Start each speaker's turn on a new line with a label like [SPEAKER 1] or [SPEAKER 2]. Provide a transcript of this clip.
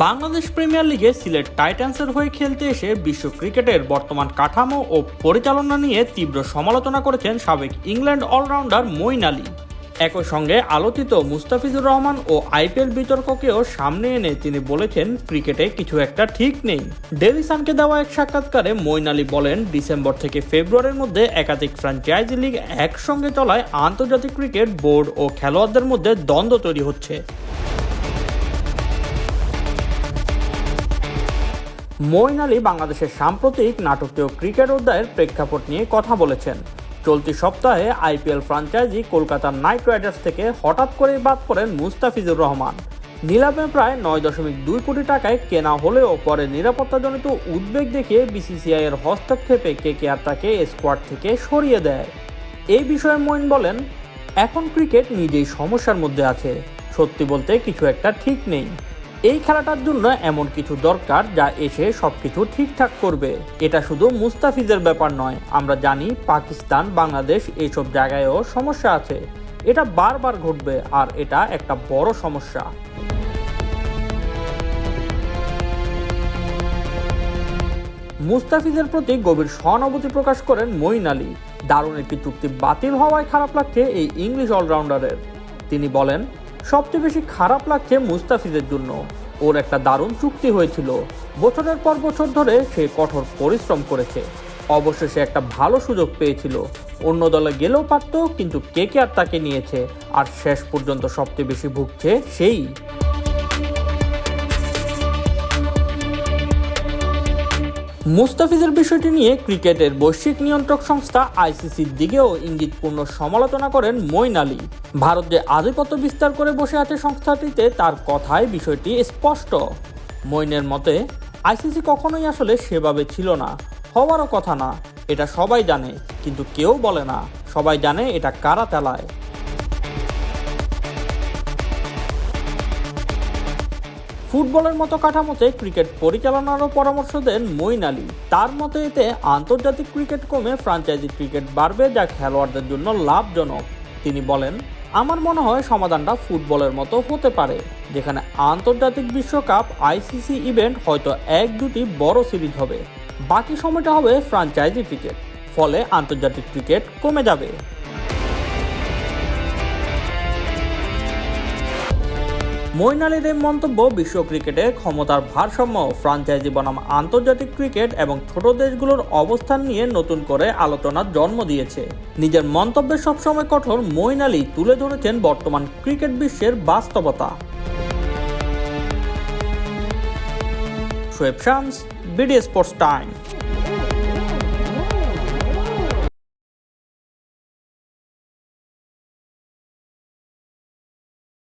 [SPEAKER 1] Bangladesh premier লিগে সিলেট টাইটান্সের হয়ে খেলতে এসে বিশ্ব ক্রিকেটের বর্তমান কাঠামো ও পরিচালনা নিয়ে তীব্র সমালোচনা করেছেন সাবেক ইংল্যান্ড অলরাউন্ডার মঈন আলী। একই সঙ্গে আলোচিত মুস্তাফিজুর রহমান ও আইপিএল বিতর্ককেও সামনে এনে তিনি বলেছেন, ক্রিকেটে কিছু একটা ঠিক নেই। ডেইলি সানকে দেওয়া এক সাক্ষাৎকারে মঈন আলী বলেন, ডিসেম্বর থেকে ফেব্রুয়ারির মধ্যে একাধিক ফ্র্যাঞ্চাইজি লিগ একসঙ্গে চলায় আন্তর্জাতিক ক্রিকেট বোর্ড ও খেলোয়াড়দের মধ্যে দ্বন্দ্ব তৈরি হচ্ছে। মঈন আলী বাংলাদেশের সাম্প্রতিক নাটকীয় ক্রিকেট অধ্যায়ের প্রেক্ষাপট নিয়ে কথা বলেছেন। চলতি সপ্তাহে IPL franchise Kolkata night Riders থেকে হঠাৎ করেই বাদ পড়েন মুস্তাফিজুর রহমান। নিলামে প্রায় 9.2 কোটি টাকায় কেনা হলেও পরে নিরাপত্তাজনিত উদ্বেগ দেখিয়ে বিসিসিআই এর হস্তক্ষেপে কেকেআর তাকে স্কোয়াড থেকে সরিয়ে দেয়। এই বিষয়ে মঈন বলেন, এখন ক্রিকেট নিজেই সমস্যার মধ্যে আছে। সত্যি বলতে কিছু একটা ঠিক নেই। এই খেলাটার জন্য এমন কিছু দরকার যা এসে সবকিছু ঠিকঠাক করবে। এটা শুধু মুস্তাফিজের ব্যাপার নয়, আমরা জানি পাকিস্তান, বাংলাদেশ এইসব জায়গায়ও সমস্যা আছে। এটা বারবার ঘটবে আর এটা একটা বড় সমস্যা। মুস্তাফিজের প্রতি গভীর সহানুভূতি প্রকাশ করেন মঈন আলী। দারুণ একটি চুক্তি বাতিল হওয়ায় খারাপ লাগছে এই ইংলিশ অলরাউন্ডারের। তিনি বলেন, সবচেয়ে বেশি খারাপ লাগছে মুস্তাফিজের জন্য। ওর একটা দারুণ চুক্তি হয়েছিল, বছরের পর বছর ধরে সে কঠোর পরিশ্রম করেছে। অবশেষে একটা ভালো সুযোগ পেয়েছিল, অন্য দলে গেলেও পারত, কিন্তু কেকেআর তাকে নিয়েছে। আর শেষ পর্যন্ত সবচেয়ে বেশি ভুগছে সেই। মুস্তাফিজের বিষয়টি নিয়ে ক্রিকেটের বৈশ্বিক নিয়ন্ত্রক সংস্থা আইসিসির দিকেও ইঙ্গিতপূর্ণ সমালোচনা করেন মঈন আলী। ভারত যে আধিপত্য বিস্তার করে বসে আছে সংস্থাটিতে, তার কথায় বিষয়টি স্পষ্ট। মঈনের মতে, আইসিসি কখনোই আসলে সেভাবে ছিল না, হওয়ারও কথা না। এটা সবাই জানে, কিন্তু কেউ বলে না। সবাই জানে এটা কারা চালায়। ফুটবলের মতো কাঠামোতে ক্রিকেট পরিচালনারও পরামর্শ দেন মঈন আলী। তার মতে এতে আন্তর্জাতিক ক্রিকেট কমে ফ্র্যাঞ্চাইজি ক্রিকেট বাড়বে, যা খেলোয়াড়দের জন্য লাভজনক। তিনি বলেন, আমার মনে হয় সমাধানটা ফুটবলের মতো হতে পারে, যেখানে আন্তর্জাতিক বিশ্বকাপ, আইসিসি ইভেন্ট, হয়তো 1-2টি বড় সিরিজ হবে। বাকি সময়টা হবে ফ্র্যাঞ্চাইজি ক্রিকেট। ফলে আন্তর্জাতিক ক্রিকেট কমে যাবে। মঈন আলীর এই মন্তব্য বিশ্ব ক্রিকেটে ক্ষমতার ভারসাম্য, ফ্র্যাঞ্চাইজি বনাম আন্তর্জাতিক ক্রিকেট এবং ছোট দেশগুলোর অবস্থান নিয়ে নতুন করে আলোচনার জন্ম দিয়েছে। নিজের মন্তব্যে সবসময় কঠোর মঈন আলী তুলে ধরেছেন বর্তমান ক্রিকেট বিশ্বের বাস্তবতা। Shoaib Shams, BD sports time.